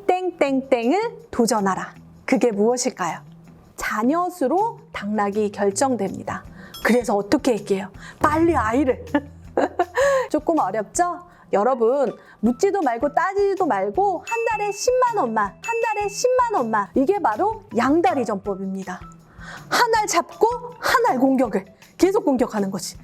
땡땡땡땡을 도전하라. 그게 무엇일까요? 자녀 수로 당락이 결정됩니다. 그래서 어떻게 얘기해요? 빨리 아이를. 조금 어렵죠? 여러분, 묻지도 말고 따지지도 말고 한 달에 10만 원만, 한 달에 10만 원만. 이게 바로 양다리 전법입니다. 한 알 잡고 한 알 공격을 계속 공격하는 거지.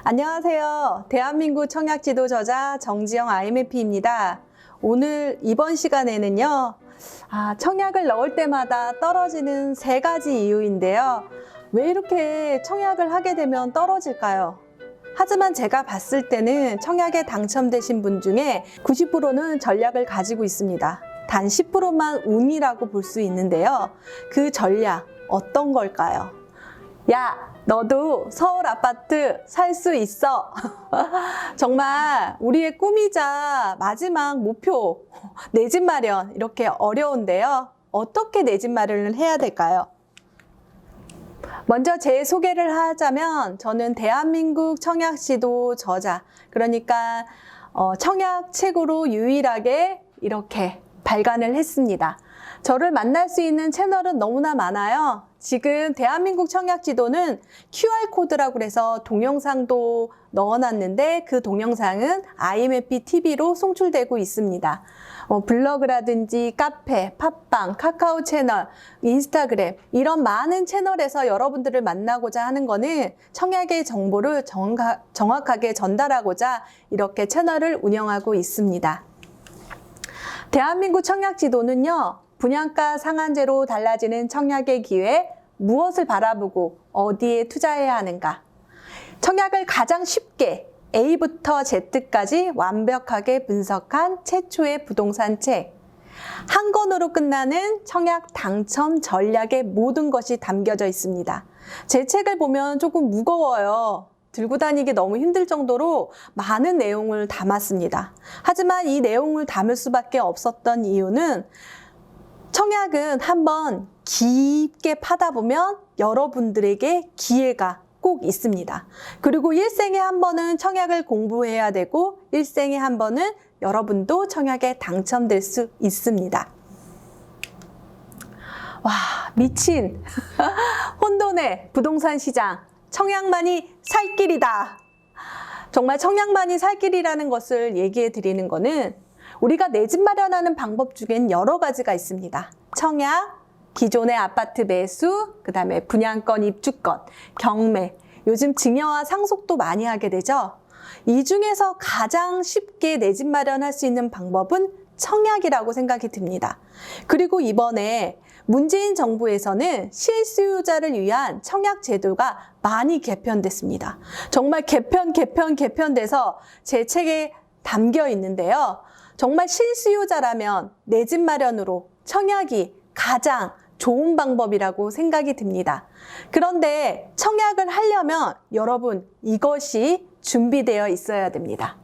안녕하세요. 대한민국 청약지도 저자 정지영 IMF입니다. 오늘 이번 시간에는요. 청약을 넣을 때마다 떨어지는 3가지 이유인데요. 왜 이렇게 청약을 하게 되면 떨어질까요? 하지만 제가 봤을 때는 청약에 당첨되신 분 중에 90%는 전략을 가지고 있습니다. 단 10%만 운이라고 볼 수 있는데요. 그 전략 어떤 걸까요? 야, 너도 서울 아파트 살 수 있어. 정말 우리의 꿈이자 마지막 목표, 내 집 마련 이렇게 어려운데요. 어떻게 내 집 마련을 해야 될까요? 먼저 제 소개를 하자면 저는 대한민국 청약지도 저자, 그러니까 청약 책으로 유일하게 이렇게 발간을 했습니다. 저를 만날 수 있는 채널은 너무나 많아요. 지금 대한민국 청약지도는 QR코드라고 그래서 동영상도 넣어놨는데 그 동영상은 IMF TV로 송출되고 있습니다. 블로그라든지 카페, 팟빵, 카카오 채널, 인스타그램 이런 많은 채널에서 여러분들을 만나고자 하는 거는 청약의 정보를 정확하게 전달하고자 이렇게 채널을 운영하고 있습니다. 대한민국 청약지도는요. 분양가 상한제로 달라지는 청약의 기회, 무엇을 바라보고 어디에 투자해야 하는가. 청약을 가장 쉽게 A부터 Z까지 완벽하게 분석한 최초의 부동산 책. 한 권으로 끝나는 청약 당첨 전략의 모든 것이 담겨져 있습니다. 제 책을 보면 조금 무거워요. 들고 다니기 너무 힘들 정도로 많은 내용을 담았습니다. 하지만 이 내용을 담을 수밖에 없었던 이유는 청약은 한번 깊게 파다 보면 여러분들에게 기회가 꼭 있습니다. 그리고 일생에 한 번은 청약을 공부해야 되고 일생에 한 번은 여러분도 청약에 당첨될 수 있습니다. 와, 미친 혼돈의 부동산 시장. 청약만이 살 길이다. 정말 청약만이 살 길이라는 것을 얘기해 드리는 거는 우리가 내 집 마련하는 방법 중엔 여러 가지가 있습니다. 청약, 기존의 아파트 매수, 그 다음에 분양권, 입주권, 경매, 요즘 증여와 상속도 많이 하게 되죠. 이 중에서 가장 쉽게 내 집 마련할 수 있는 방법은 청약이라고 생각이 듭니다. 그리고 이번에 문재인 정부에서는 실수요자를 위한 청약 제도가 많이 개편됐습니다. 정말 개편돼서 제 책에 담겨 있는데요. 정말 실수요자라면 내 집 마련으로 청약이 가장 좋은 방법이라고 생각이 듭니다. 그런데 청약을 하려면 여러분 이것이 준비되어 있어야 됩니다.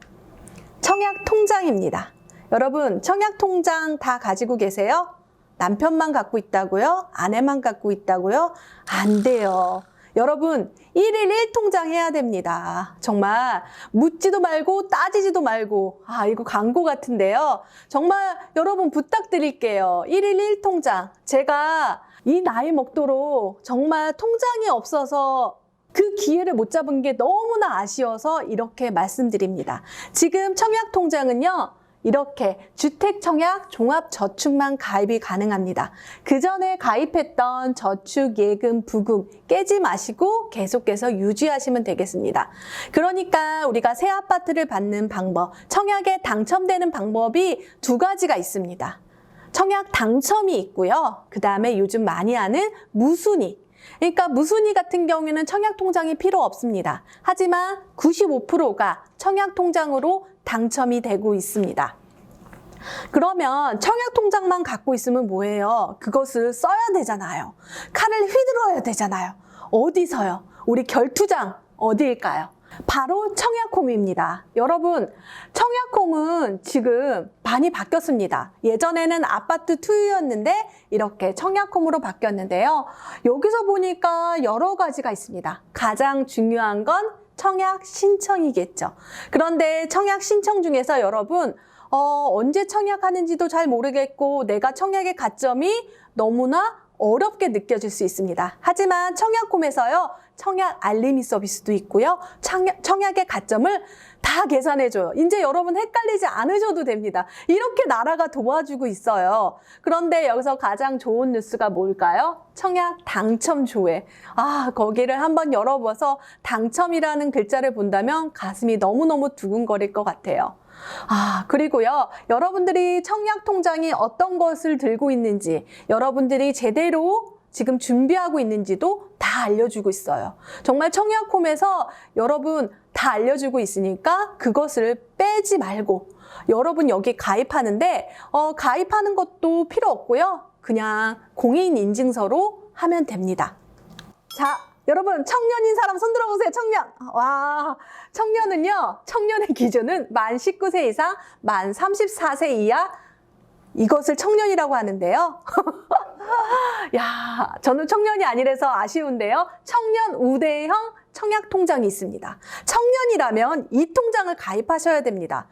청약 통장입니다. 여러분 청약 통장 다 가지고 계세요? 남편만 갖고 있다고요? 아내만 갖고 있다고요? 안 돼요. 여러분 1일 1통장 해야 됩니다. 정말 묻지도 말고 따지지도 말고 이거 광고 같은데요. 정말 여러분 부탁드릴게요. 1일 1통장. 제가 이 나이 먹도록 정말 통장이 없어서 그 기회를 못 잡은 게 너무나 아쉬워서 이렇게 말씀드립니다. 지금 청약통장은요. 이렇게 주택청약 종합저축만 가입이 가능합니다. 그 전에 가입했던 저축, 예금, 부금 깨지 마시고 계속해서 유지하시면 되겠습니다. 그러니까 우리가 새 아파트를 받는 방법, 청약에 당첨되는 방법이 2가지가 있습니다. 청약 당첨이 있고요. 그 다음에 요즘 많이 하는 무순위. 그러니까 무순위 같은 경우에는 청약통장이 필요 없습니다. 하지만 95%가 청약통장으로 당첨이 되고 있습니다. 그러면 청약통장만 갖고 있으면 뭐예요? 그것을 써야 되잖아요. 칼을 휘둘러야 되잖아요. 어디서요? 우리 결투장 어디일까요? 바로 청약홈입니다. 여러분, 청약홈은 지금 많이 바뀌었습니다. 예전에는 아파트 투유였는데 이렇게 청약홈으로 바뀌었는데요. 여기서 보니까 여러 가지가 있습니다. 가장 중요한 건 청약 신청이겠죠. 그런데 청약 신청 중에서 여러분 언제 청약하는지도 잘 모르겠고 내가 청약의 가점이 너무나 어렵게 느껴질 수 있습니다. 하지만 청약홈에서요, 청약 알림이 서비스도 있고요. 청약의 가점을 다 계산해줘요. 이제 여러분 헷갈리지 않으셔도 됩니다. 이렇게 나라가 도와주고 있어요. 그런데 여기서 가장 좋은 뉴스가 뭘까요? 청약 당첨 조회. 거기를 한번 열어봐서 당첨이라는 글자를 본다면 가슴이 너무너무 두근거릴 것 같아요. 그리고요, 여러분들이 청약 통장이 어떤 것을 들고 있는지, 여러분들이 제대로 지금 준비하고 있는지도 다 알려주고 있어요. 정말 청약홈에서 여러분 다 알려주고 있으니까 그것을 빼지 말고, 여러분 여기 가입하는데, 가입하는 것도 필요 없고요. 그냥 공인인증서로 하면 됩니다. 자, 여러분 청년인 사람 손 들어보세요. 청년. 와, 청년은요, 청년의 기준은 만 19세 이상, 만 34세 이하, 이것을 청년이라고 하는데요. 야, 저는 청년이 아니라서 아쉬운데요. 청년 우대형 청약통장이 있습니다. 청년이라면 이 통장을 가입하셔야 됩니다.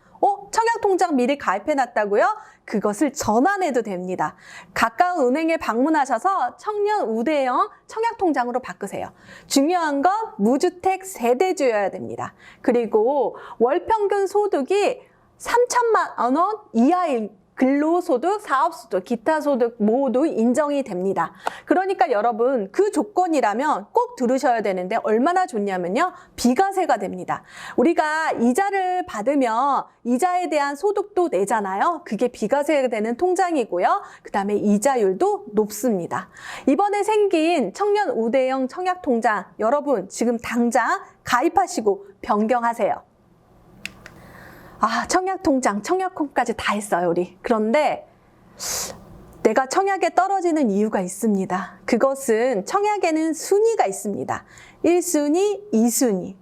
청약통장 미리 가입해놨다고요? 그것을 전환해도 됩니다. 가까운 은행에 방문하셔서 청년 우대형 청약통장으로 바꾸세요. 중요한 건 무주택 세대주여야 됩니다. 그리고 월평균 소득이 3천만 원 이하인 근로소득, 사업소득, 기타 소득 모두 인정이 됩니다. 그러니까 여러분 그 조건이라면 꼭 들으셔야 되는데 얼마나 좋냐면요. 비과세가 됩니다. 우리가 이자를 받으면 이자에 대한 소득도 내잖아요. 그게 비과세가 되는 통장이고요. 그 다음에 이자율도 높습니다. 이번에 생긴 청년 우대형 청약통장 여러분 지금 당장 가입하시고 변경하세요. 청약통장, 청약홈까지 다 했어요, 우리. 그런데 내가 청약에 떨어지는 이유가 있습니다. 그것은 청약에는 순위가 있습니다. 1순위, 2순위.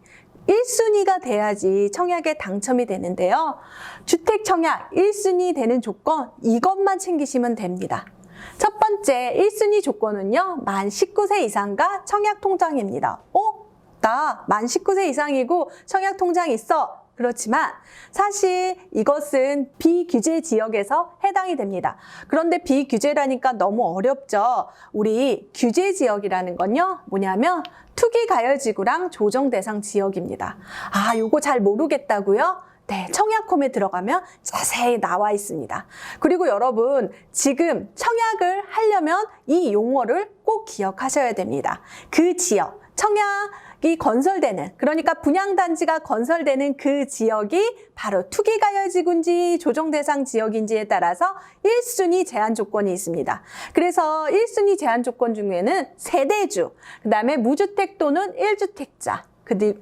1순위가 돼야지 청약에 당첨이 되는데요. 주택 청약 1순위 되는 조건, 이것만 챙기시면 됩니다. 첫 번째 1순위 조건은요, 만 19세 이상과 청약통장입니다. 나 만 19세 이상이고 청약통장 있어. 그렇지만 사실 이것은 비규제 지역에서 해당이 됩니다. 그런데 비규제라니까 너무 어렵죠. 우리 규제 지역이라는 건요, 뭐냐면 투기가열지구랑 조정대상 지역입니다. 요거 잘 모르겠다고요? 네, 청약홈에 들어가면 자세히 나와 있습니다. 그리고 여러분 지금 청약을 하려면 이 용어를 꼭 기억하셔야 됩니다. 그 지역, 청약이 건설되는, 그러니까 분양단지가 건설되는 그 지역이 바로 투기가열지구인지 조정대상 지역인지에 따라서 1순위 제한 조건이 있습니다. 그래서 1순위 제한 조건 중에는 세대주, 그 다음에 무주택 또는 1주택자,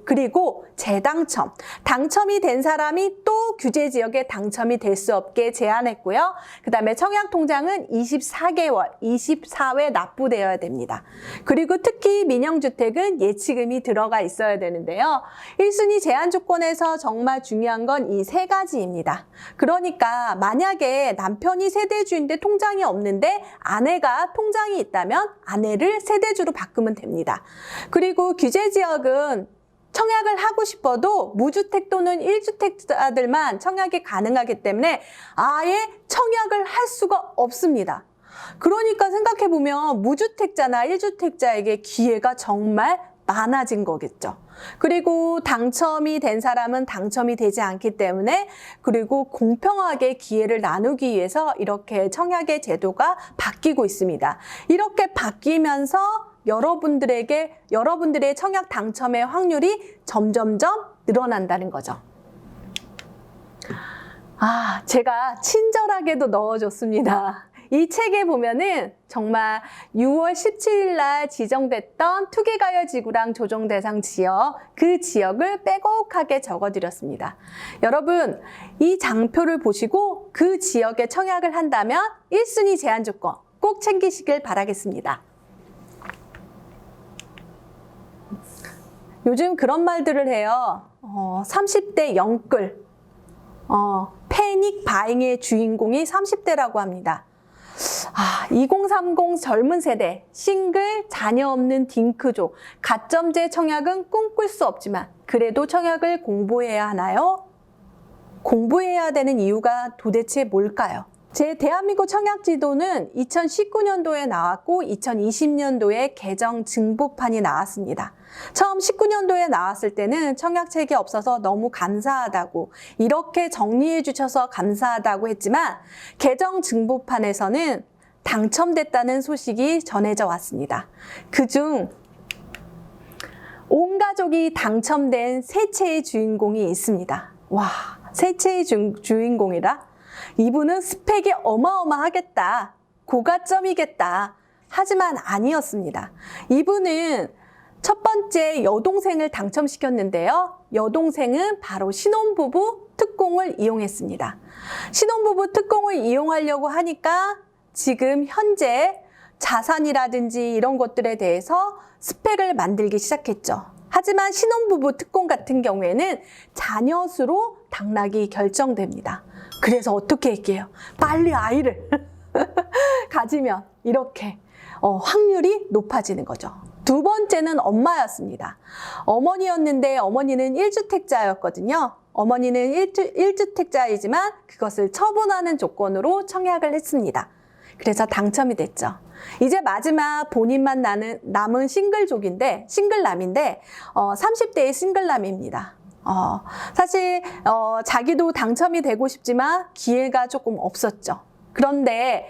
그리고 재당첨, 당첨이 된 사람이 또 규제 지역에 당첨이 될 수 없게 제한했고요. 그 다음에 청약통장은 24개월, 24회 납부되어야 됩니다. 그리고 특히 민영주택은 예치금이 들어가 있어야 되는데요. 1순위 제한 조건에서 정말 중요한 건 이 세 가지입니다. 그러니까 만약에 남편이 세대주인데 통장이 없는데 아내가 통장이 있다면 아내를 세대주로 바꾸면 됩니다. 그리고 규제 지역은 청약을 하고 싶어도 무주택 또는 1주택자들만 청약이 가능하기 때문에 아예 청약을 할 수가 없습니다. 그러니까 생각해보면 무주택자나 1주택자에게 기회가 정말 많아진 거겠죠. 그리고 당첨이 된 사람은 당첨이 되지 않기 때문에, 그리고 공평하게 기회를 나누기 위해서 이렇게 청약의 제도가 바뀌고 있습니다. 이렇게 바뀌면서 여러분들의 청약 당첨의 확률이 점점점 늘어난다는 거죠. 제가 친절하게도 넣어줬습니다. 이 책에 보면은 정말 6월 17일 날 지정됐던 투기가열지구랑 조정대상 지역, 그 지역을 빼곡하게 적어드렸습니다. 여러분, 이 장표를 보시고 그 지역에 청약을 한다면 1순위 제한 조건 꼭 챙기시길 바라겠습니다. 요즘 그런 말들을 해요. 30대 영끌, 패닉 바잉의 주인공이 30대라고 합니다. 2030 젊은 세대, 싱글, 자녀 없는 딩크족, 가점제 청약은 꿈꿀 수 없지만 그래도 청약을 공부해야 하나요? 공부해야 되는 이유가 도대체 뭘까요? 제 대한민국 청약지도는 2019년도에 나왔고 2020년도에 개정 증보판이 나왔습니다. 처음 19년도에 나왔을 때는 청약책이 없어서 너무 감사하다고, 이렇게 정리해 주셔서 감사하다고 했지만 개정 증보판에서는 당첨됐다는 소식이 전해져 왔습니다. 그중 온 가족이 당첨된 세 채의 주인공이 있습니다. 와, 세 채의 주인공이라? 이분은 스펙이 어마어마하겠다, 고가점이겠다. 하지만 아니었습니다. 이분은 첫 번째 여동생을 당첨시켰는데요. 여동생은 바로 신혼부부 특공을 이용했습니다. 신혼부부 특공을 이용하려고 하니까 지금 현재 자산이라든지 이런 것들에 대해서 스펙을 만들기 시작했죠. 하지만 신혼부부 특공 같은 경우에는 자녀 수로 당락이 결정됩니다. 그래서 어떻게 할게요? 빨리 아이를 가지면 이렇게 확률이 높아지는 거죠. 두 번째는 엄마였습니다. 어머니였는데 어머니는 1주택자였거든요. 어머니는 1주택자이지만 그것을 처분하는 조건으로 청약을 했습니다. 그래서 당첨이 됐죠. 이제 마지막 본인만 남은 싱글족인데, 싱글남인데 30대의 싱글남입니다. 사실 자기도 당첨이 되고 싶지만 기회가 조금 없었죠. 그런데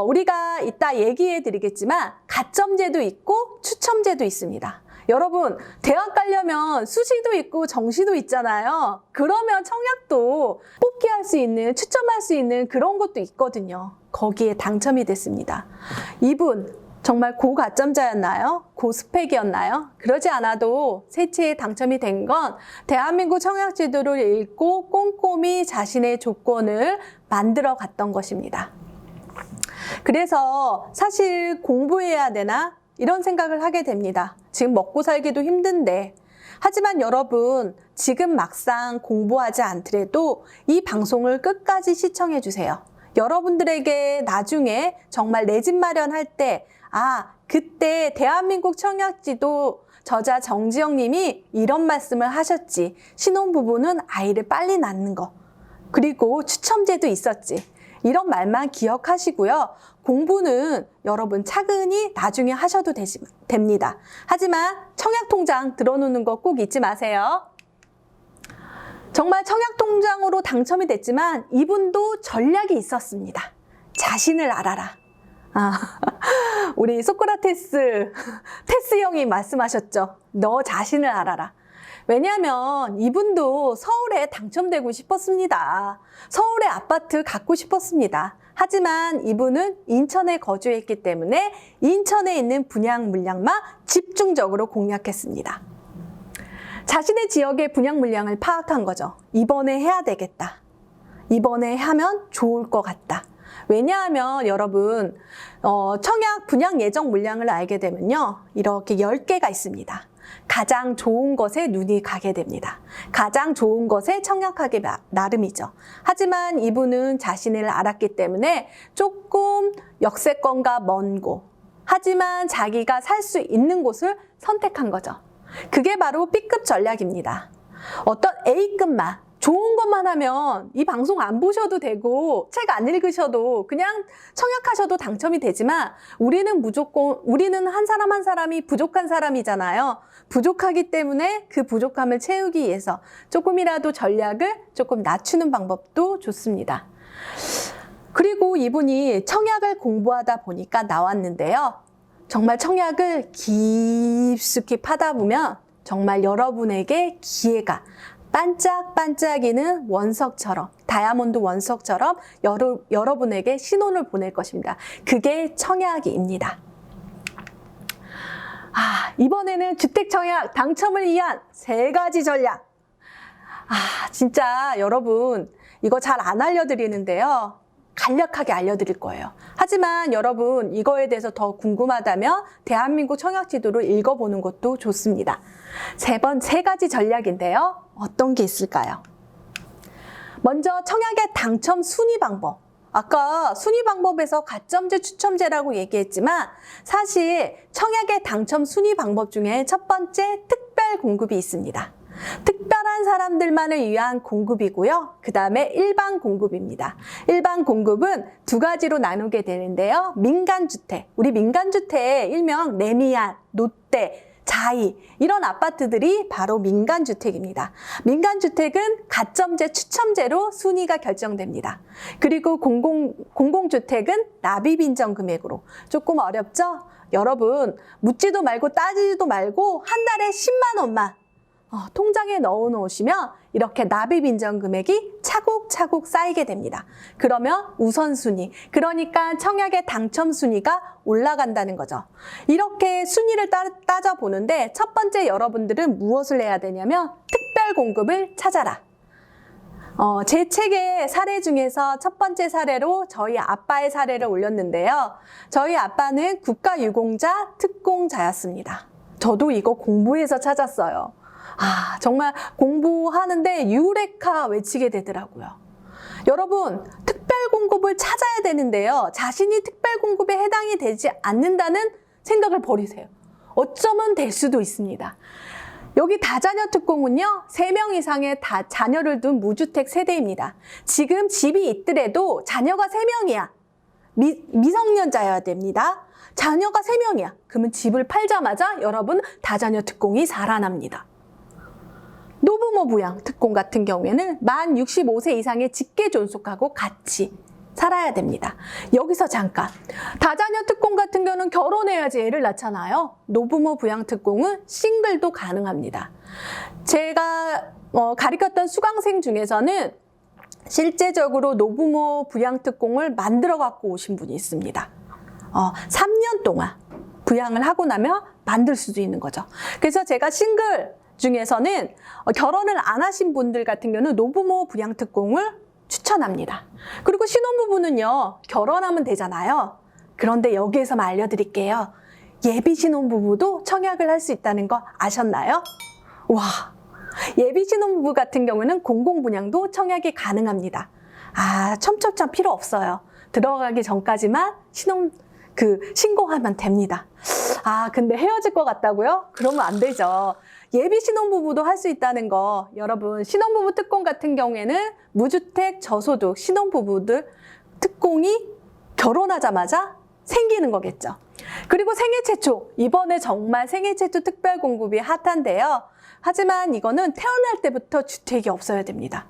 우리가 이따 얘기해 드리겠지만 가점제도 있고 추첨제도 있습니다. 여러분, 대학 가려면 수시도 있고 정시도 있잖아요. 그러면 청약도 뽑기할 수 있는, 추첨할 수 있는 그런 것도 있거든요. 거기에 당첨이 됐습니다. 이분 정말 고가점자였나요? 고스펙이었나요? 그러지 않아도 세 채에 당첨이 된 건 대한민국 청약제도를 읽고 꼼꼼히 자신의 조건을 만들어 갔던 것입니다. 그래서 사실 공부해야 되나? 이런 생각을 하게 됩니다. 지금 먹고 살기도 힘든데. 하지만 여러분, 지금 막상 공부하지 않더라도 이 방송을 끝까지 시청해 주세요. 여러분들에게 나중에 정말 내 집 마련할 때, 그때 대한민국 청약지도 저자 정지영 님이 이런 말씀을 하셨지. 신혼부부는 아이를 빨리 낳는 거. 그리고 추첨제도 있었지. 이런 말만 기억하시고요. 공부는 여러분 차근히 나중에 하셔도 됩니다. 하지만 청약통장 들어놓는 거 꼭 잊지 마세요. 정말 청약통장으로 당첨이 됐지만 이분도 전략이 있었습니다. 자신을 알아라. 우리 소크라테스, 테스 형이 말씀하셨죠. 너 자신을 알아라. 왜냐하면 이분도 서울에 당첨되고 싶었습니다. 서울에 아파트 갖고 싶었습니다. 하지만 이분은 인천에 거주했기 때문에 인천에 있는 분양 물량만 집중적으로 공략했습니다. 자신의 지역의 분양 물량을 파악한 거죠. 이번에 해야 되겠다. 이번에 하면 좋을 것 같다. 왜냐하면 여러분, 청약 분양 예정 물량을 알게 되면요, 이렇게 10개가 있습니다. 가장 좋은 것에 눈이 가게 됩니다. 가장 좋은 것에 청약하기 나름이죠. 하지만 이분은 자신을 알았기 때문에 조금 역세권과 먼 곳, 하지만 자기가 살 수 있는 곳을 선택한 거죠. 그게 바로 B급 전략입니다. 어떤 A급만, 좋은 것만 하면 이 방송 안 보셔도 되고 책 안 읽으셔도 그냥 청약하셔도 당첨이 되지만 우리는 한 사람 한 사람이 부족한 사람이잖아요. 부족하기 때문에 그 부족함을 채우기 위해서 조금이라도 전략을 조금 낮추는 방법도 좋습니다. 그리고 이분이 청약을 공부하다 보니까 나왔는데요. 정말 청약을 깊숙이 파다 보면 정말 여러분에게 기회가 반짝반짝이는 원석처럼, 다이아몬드 원석처럼 여러분에게 신호를 보낼 것입니다. 그게 청약입니다. 이번에는 주택청약 당첨을 위한 3가지 전략. 진짜 여러분, 이거 잘 안 알려드리는데요. 간략하게 알려드릴 거예요. 하지만 여러분, 이거에 대해서 더 궁금하다면 대한민국 청약지도를 읽어보는 것도 좋습니다. 3가지 전략인데요. 어떤 게 있을까요? 먼저 청약의 당첨 순위 방법. 아까 순위 방법에서 가점제, 추첨제라고 얘기했지만 사실 청약의 당첨 순위 방법 중에 첫 번째 특별 공급이 있습니다. 특별한 사람들만을 위한 공급이고요. 그 다음에 일반 공급입니다. 일반 공급은 두 가지로 나누게 되는데요. 민간주택, 우리 민간주택 일명 레미안, 롯데, 자이 이런 아파트들이 바로 민간주택입니다. 민간주택은 가점제, 추첨제로 순위가 결정됩니다. 그리고 공공주택은 납입인정 금액으로. 조금 어렵죠? 여러분 묻지도 말고 따지지도 말고 한 달에 10만 원만 통장에 넣어 놓으시면 이렇게 납입 인정 금액이 차곡차곡 쌓이게 됩니다. 그러면 우선순위, 그러니까 청약의 당첨 순위가 올라간다는 거죠. 이렇게 순위를 따져보는데 첫 번째 여러분들은 무엇을 해야 되냐면 특별 공급을 찾아라. 제 책의 사례 중에서 첫 번째 사례로 저희 아빠의 사례를 올렸는데요. 저희 아빠는 국가유공자 특공자였습니다. 저도 이거 공부해서 찾았어요. 정말 공부하는데 유레카 외치게 되더라고요. 여러분, 특별 공급을 찾아야 되는데요. 자신이 특별 공급에 해당이 되지 않는다는 생각을 버리세요. 어쩌면 될 수도 있습니다. 여기 다자녀 특공은요, 3명 이상의 자녀를 둔 무주택 세대입니다. 지금 집이 있더라도 자녀가 3명이야. 미성년자여야 됩니다. 자녀가 3명이야. 그러면 집을 팔자마자 여러분 다자녀 특공이 살아납니다. 노부모 부양 특공 같은 경우에는 만 65세 이상의 직계 존속하고 같이 살아야 됩니다. 여기서 잠깐, 다자녀 특공 같은 경우는 결혼해야지 애를 낳잖아요. 노부모 부양 특공은 싱글도 가능합니다. 제가 가르쳤던 수강생 중에서는 실제적으로 노부모 부양 특공을 만들어 갖고 오신 분이 있습니다. 3년 동안 부양을 하고 나면 만들 수도 있는 거죠. 그래서 제가 싱글 중에서는 결혼을 안 하신 분들 같은 경우는 노부모 부양 특공을 추천합니다. 그리고 신혼부부는요, 결혼하면 되잖아요. 그런데 여기에서만 알려드릴게요. 예비 신혼부부도 청약을 할 수 있다는 거 아셨나요? 와, 예비 신혼부부 같은 경우는 공공분양도 청약이 가능합니다. 첨첨첨 필요 없어요. 들어가기 전까지만 신고하면 됩니다. 근데 헤어질 것 같다고요? 그러면 안 되죠. 예비 신혼부부도 할 수 있다는 거, 여러분 신혼부부 특공 같은 경우에는 무주택 저소득 신혼부부들 특공이 결혼하자마자 생기는 거겠죠. 그리고 생애 최초, 이번에 정말 생애 최초 특별 공급이 핫한데요. 하지만 이거는 태어날 때부터 주택이 없어야 됩니다.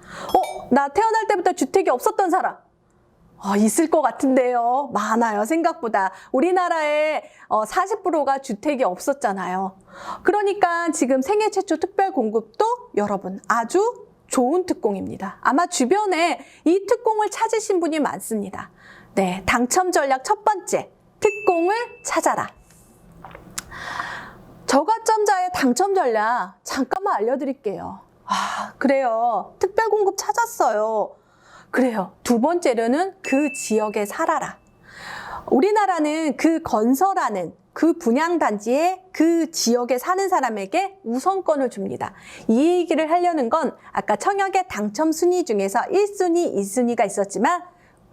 나 태어날 때부터 주택이 없었던 사람 있을 것 같은데요. 많아요, 생각보다. 우리나라에 40%가 주택이 없었잖아요. 그러니까 지금 생애 최초 특별 공급도 여러분 아주 좋은 특공입니다. 아마 주변에 이 특공을 찾으신 분이 많습니다. 네, 당첨 전략 첫 번째, 특공을 찾아라. 저가점자의 당첨 전략 잠깐만 알려드릴게요. 그래요. 특별 공급 찾았어요. 그래요. 두 번째로는 그 지역에 살아라. 우리나라는 그 건설하는 그 분양단지에 그 지역에 사는 사람에게 우선권을 줍니다. 이 얘기를 하려는 건 아까 청약의 당첨 순위 중에서 1순위, 2순위가 있었지만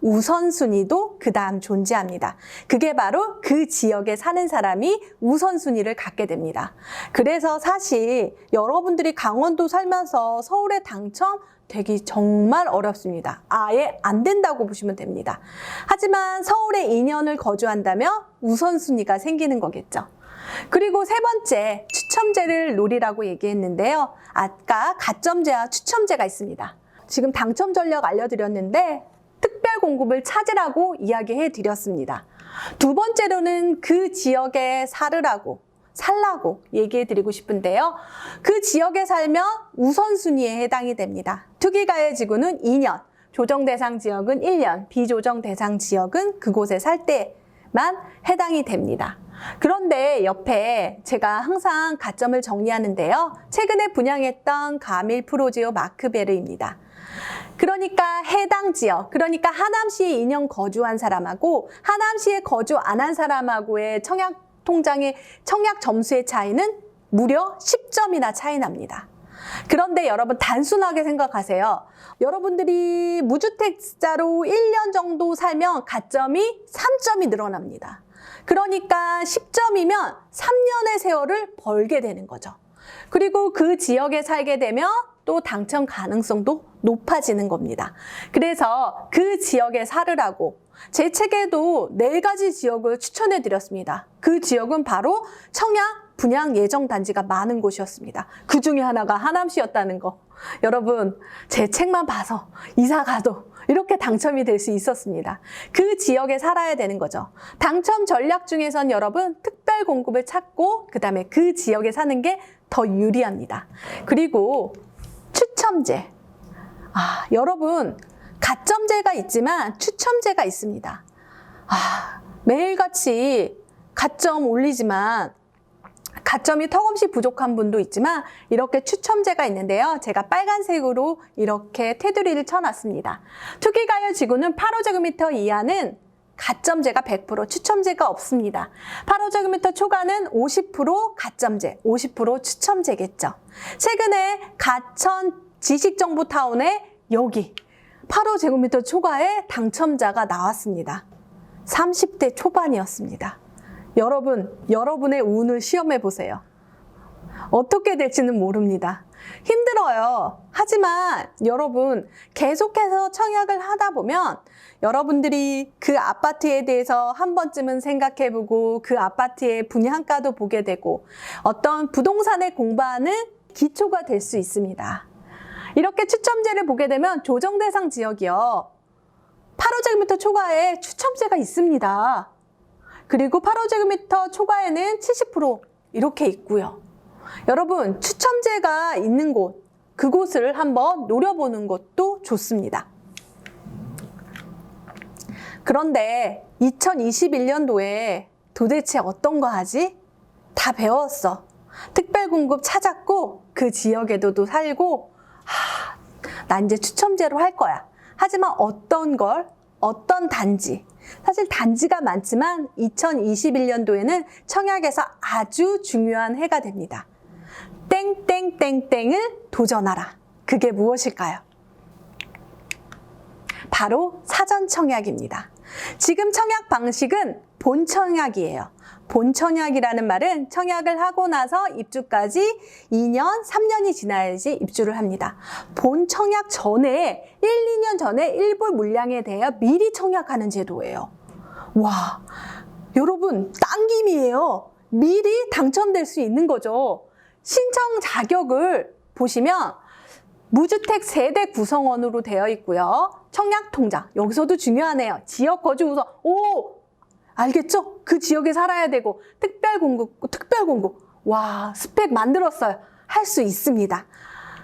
우선순위도 그 다음 존재합니다. 그게 바로 그 지역에 사는 사람이 우선순위를 갖게 됩니다. 그래서 사실 여러분들이 강원도 살면서 서울에 당첨되기 정말 어렵습니다. 아예 안 된다고 보시면 됩니다. 하지만 서울에 2년을 거주한다면 우선순위가 생기는 거겠죠. 그리고 세 번째, 추첨제를 노리라고 얘기했는데요. 아까 가점제와 추첨제가 있습니다. 지금 당첨 전략 알려드렸는데 특별 공급을 찾으라고 이야기해 드렸습니다. 두 번째로는 그 지역에 살라고 얘기해 드리고 싶은데요. 그 지역에 살면 우선순위에 해당이 됩니다. 투기가해지구는 2년, 조정대상 지역은 1년, 비조정대상 지역은 그곳에 살 때만 해당이 됩니다. 그런데 옆에 제가 항상 가점을 정리하는데요. 최근에 분양했던 가밀 프로지오 마크베르입니다. 그러니까 해당 지역, 그러니까 하남시에 2년 거주한 사람하고 하남시에 거주 안 한 사람하고의 청약 통장의 청약 점수의 차이는 무려 10점이나 차이 납니다. 그런데 여러분 단순하게 생각하세요. 여러분들이 무주택자로 1년 정도 살면 가점이 3점이 늘어납니다. 그러니까 10점이면 3년의 세월을 벌게 되는 거죠. 그리고 그 지역에 살게 되면 또 당첨 가능성도 높아지는 겁니다. 그래서 그 지역에 살으라고 제 책에도 4가지 지역을 추천해 드렸습니다. 그 지역은 바로 청약 분양 예정 단지가 많은 곳이었습니다. 그 중에 하나가 하남시였다는 거. 여러분, 제 책만 봐서 이사 가도 이렇게 당첨이 될 수 있었습니다. 그 지역에 살아야 되는 거죠. 당첨 전략 중에선 여러분 특별 공급을 찾고 그다음에 그 지역에 사는 게 더 유리합니다. 그리고 추첨제. 여러분 가점제가 있지만 추첨제가 있습니다. 매일같이 가점 올리지만 가점이 턱없이 부족한 분도 있지만 이렇게 추첨제가 있는데요. 제가 빨간색으로 이렇게 테두리를 쳐놨습니다. 투기가열 지구는 8호제곱미터 이하는 가점제가 100%, 추첨제가 없습니다. 8호제곱미터 초과는 50% 가점제, 50% 추첨제겠죠. 최근에 가천 지식정보타운에 여기 8호제곱미터 초과에 당첨자가 나왔습니다. 30대 초반이었습니다. 여러분, 여러분의 운을 시험해 보세요. 어떻게 될지는 모릅니다. 힘들어요. 하지만 여러분 계속해서 청약을 하다 보면 여러분들이 그 아파트에 대해서 한 번쯤은 생각해 보고 그 아파트의 분양가도 보게 되고 어떤 부동산을 공부하는 기초가 될 수 있습니다. 이렇게 추첨제를 보게 되면 조정 대상 지역이요. 8호제곱미터 초과에 추첨제가 있습니다. 그리고 8호제곱미터 초과에는 70% 이렇게 있고요. 여러분 추첨제가 있는 곳, 그곳을 한번 노려보는 것도 좋습니다. 그런데 2021년도에 도대체 어떤 거 하지? 다 배웠어. 특별공급 찾았고 그 지역에도 살고 난 이제 추첨제로 할 거야. 하지만 어떤 걸, 어떤 단지, 사실 단지가 많지만 2021년도에는 청약에서 아주 중요한 해가 됩니다. 땡땡땡땡을 도전하라. 그게 무엇일까요? 바로 사전청약입니다. 지금 청약 방식은 본청약이에요. 본청약이라는 말은 청약을 하고 나서 입주까지 2년, 3년이 지나야지 입주를 합니다. 본청약 전에 1, 2년 전에 일부 물량에 대해 미리 청약하는 제도예요. 와, 여러분 딴김이에요. 미리 당첨될 수 있는 거죠. 신청 자격을 보시면 무주택 세대 구성원으로 되어 있고요. 청약통장, 여기서도 중요하네요. 지역 거주 우선, 알겠죠? 그 지역에 살아야 되고 특별공급. 와, 스펙 만들었어요. 할 수 있습니다.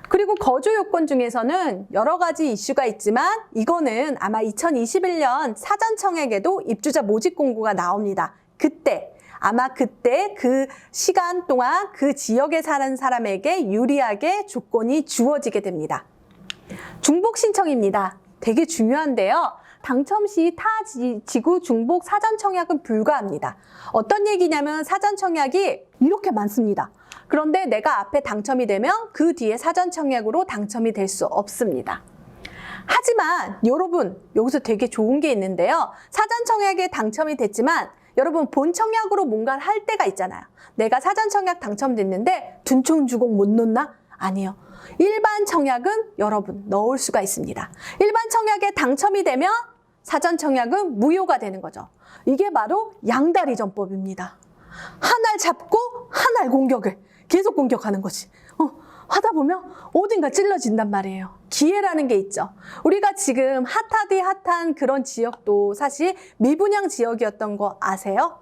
그리고 거주 요건 중에서는 여러 가지 이슈가 있지만 이거는 아마 2021년 사전청약에도 입주자 모집 공고가 나옵니다. 아마 그때 그 시간 동안 그 지역에 사는 사람에게 유리하게 조건이 주어지게 됩니다. 중복 신청입니다. 되게 중요한데요. 당첨 시 타 지구 중복 사전 청약은 불가합니다. 어떤 얘기냐면 사전 청약이 이렇게 많습니다. 그런데 내가 앞에 당첨이 되면 그 뒤에 사전 청약으로 당첨이 될 수 없습니다. 하지만 여러분 여기서 되게 좋은 게 있는데요. 사전 청약에 당첨이 됐지만 여러분 본 청약으로 뭔가를 할 때가 있잖아요. 내가 사전 청약 당첨됐는데 둔촌 주공 못 넣나? 아니요. 일반 청약은 여러분 넣을 수가 있습니다. 일반 청약에 당첨이 되면 사전 청약은 무효가 되는 거죠. 이게 바로 양다리 전법입니다. 한 알 잡고 한 알 공격을 계속 공격하는 거지. 하다 보면 어딘가 찔러진단 말이에요. 기회라는 게 있죠. 우리가 지금 핫하디 핫한 그런 지역도 사실 미분양 지역이었던 거 아세요?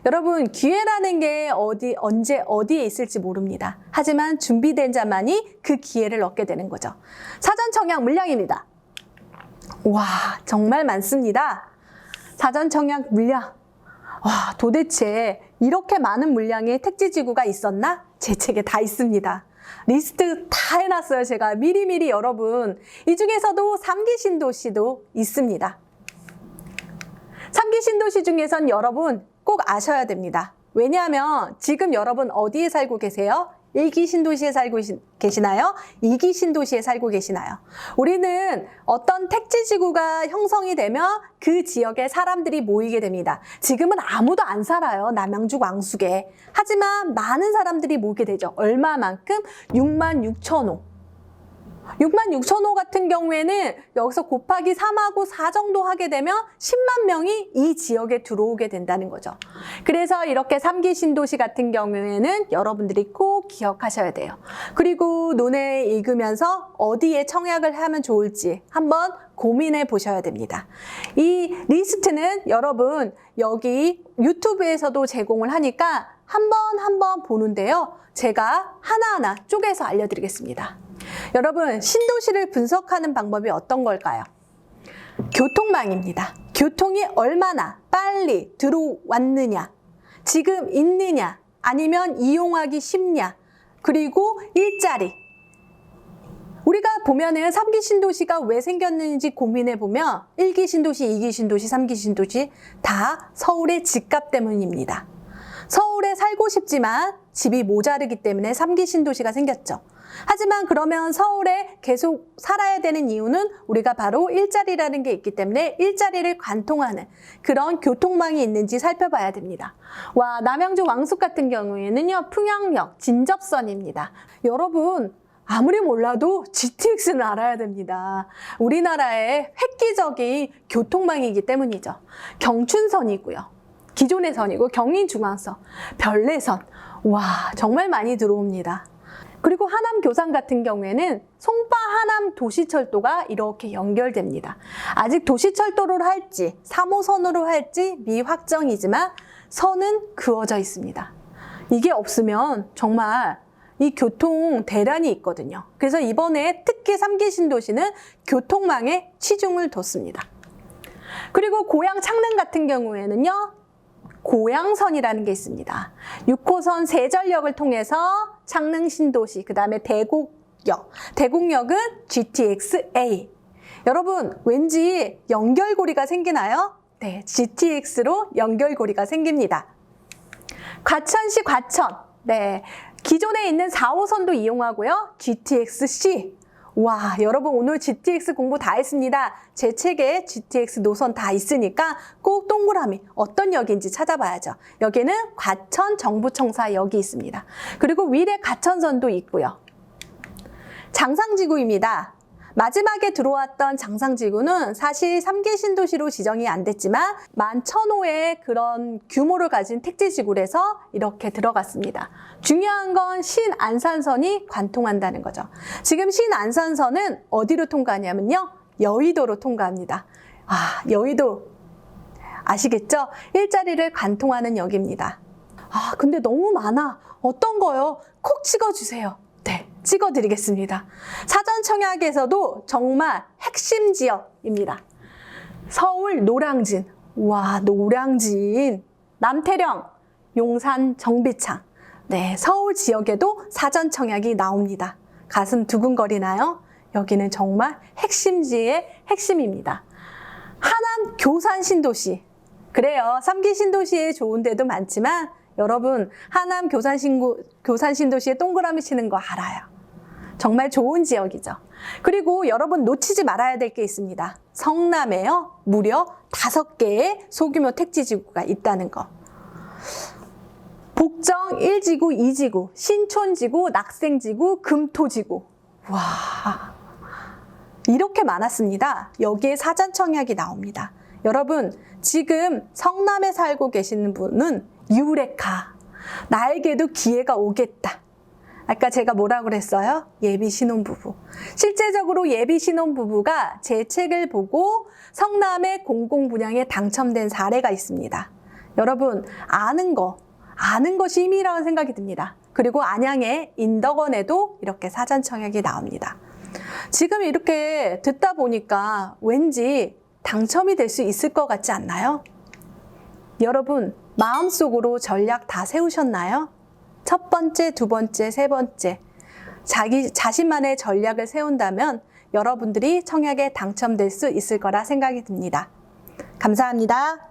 여러분 기회라는 게 언제 어디에 있을지 모릅니다. 하지만 준비된 자만이 그 기회를 얻게 되는 거죠. 사전 청약 물량입니다. 와, 정말 많습니다. 사전 청약 물량. 와, 도대체 이렇게 많은 물량의 택지지구가 있었나? 제 책에 다 있습니다. 리스트 다 해놨어요. 제가 미리미리 여러분. 이 중에서도 3기 신도시도 있습니다. 3기 신도시 중에선 여러분 꼭 아셔야 됩니다. 왜냐하면 지금 여러분 어디에 살고 계세요? 1기 신도시에 살고 계시나요? 2기 신도시에 살고 계시나요? 우리는 어떤 택지지구가 형성이 되면 그 지역에 사람들이 모이게 됩니다. 지금은 아무도 안 살아요. 남양주 왕숙에. 하지만 많은 사람들이 모이게 되죠. 얼마만큼? 66,000호. 66,000호 같은 경우에는 여기서 곱하기 3하고 4 정도 하게 되면 10만 명이 이 지역에 들어오게 된다는 거죠. 그래서 이렇게 3기 신도시 같은 경우에는 여러분들이 꼭 기억하셔야 돼요. 그리고 논에 읽으면서 어디에 청약을 하면 좋을지 한번 고민해 보셔야 됩니다. 이 리스트는 여러분 여기 유튜브에서도 제공을 하니까 한 번 보는데요. 제가 하나하나 쪼개서 알려드리겠습니다. 여러분, 신도시를 분석하는 방법이 어떤 걸까요? 교통망입니다. 교통이 얼마나 빨리 들어왔느냐, 지금 있느냐, 아니면 이용하기 쉽냐, 그리고 일자리. 우리가 보면은 3기 신도시가 왜 생겼는지 고민해보면 1기 신도시, 2기 신도시, 3기 신도시 다 서울의 집값 때문입니다. 서울에 살고 싶지만 집이 모자르기 때문에 3기 신도시가 생겼죠. 하지만 그러면 서울에 계속 살아야 되는 이유는 우리가 바로 일자리라는 게 있기 때문에 일자리를 관통하는 그런 교통망이 있는지 살펴봐야 됩니다. 와, 남양주 왕숙 같은 경우에는요, 풍양역, 진접선입니다. 여러분, 아무리 몰라도 GTX는 알아야 됩니다. 우리나라의 획기적인 교통망이기 때문이죠. 경춘선이고요. 기존의 선이고 경인중앙선, 별내선, 와 정말 많이 들어옵니다. 그리고 하남 교산 같은 경우에는 송파 하남 도시철도가 이렇게 연결됩니다. 아직 도시철도로 할지 3호선으로 할지 미확정이지만 선은 그어져 있습니다. 이게 없으면 정말 이 교통 대란이 있거든요. 그래서 이번에 특히 3기 신도시는 교통망에 치중을 뒀습니다. 그리고 고양 창릉 같은 경우에는요, 고양선이라는 게 있습니다. 6호선 세전역을 통해서 창릉 신도시, 그 다음에 대곡역. 대곡역은 GTX-A. 여러분, 왠지 연결고리가 생기나요? 네, GTX로 연결고리가 생깁니다. 과천시 과천. 네, 기존에 있는 4호선도 이용하고요. GTX-C. 와, 여러분 오늘 GTX 공부 다 했습니다. 제 책에 GTX 노선 다 있으니까 꼭 동그라미 어떤 역인지 찾아봐야죠. 여기는 과천 정부청사역이 있습니다. 그리고 위례 가천선도 있고요. 장상지구입니다. 마지막에 들어왔던 장상지구는 사실 3기 신도시로 지정이 안 됐지만 11,000호의 그런 규모를 가진 택지지구라서 이렇게 들어갔습니다. 중요한 건 신안산선이 관통한다는 거죠. 지금 신안산선은 어디로 통과하냐면요, 여의도로 통과합니다. 아, 여의도 아시겠죠? 일자리를 관통하는 역입니다. 아, 근데 너무 많아. 어떤 거요? 콕 찍어주세요. 네, 찍어드리겠습니다. 사전 청약에서도 정말 핵심 지역입니다. 서울 노량진, 와 노량진, 남태령, 용산 정비창. 네, 서울 지역에도 사전 청약이 나옵니다. 가슴 두근거리나요? 여기는 정말 핵심지의 핵심입니다. 하남 교산 신도시. 그래요, 3기 신도시에 좋은 데도 많지만 여러분, 하남 교산 신도시에 동그라미 치는 거 알아요. 정말 좋은 지역이죠. 그리고 여러분 놓치지 말아야 될 게 있습니다. 성남에요, 무려 5개의 소규모 택지지구가 있다는 거. 복정 1지구, 2지구, 신촌지구, 낙생지구, 금토지구. 와, 이렇게 많았습니다. 여기에 사전 청약이 나옵니다. 여러분, 지금 성남에 살고 계시는 분은 유레카, 나에게도 기회가 오겠다. 아까 제가 뭐라고 그랬어요? 예비 신혼부부. 실제적으로 예비 신혼부부가 제 책을 보고 성남의 공공분양에 당첨된 사례가 있습니다. 여러분, 아는 것이 힘이라는 생각이 듭니다. 그리고 안양의 인덕원에도 이렇게 사전 청약이 나옵니다. 지금 이렇게 듣다 보니까 왠지 당첨이 될 수 있을 것 같지 않나요? 여러분, 마음속으로 전략 다 세우셨나요? 첫 번째, 두 번째, 세 번째. 자신만의 전략을 세운다면 여러분들이 청약에 당첨될 수 있을 거라 생각이 듭니다. 감사합니다.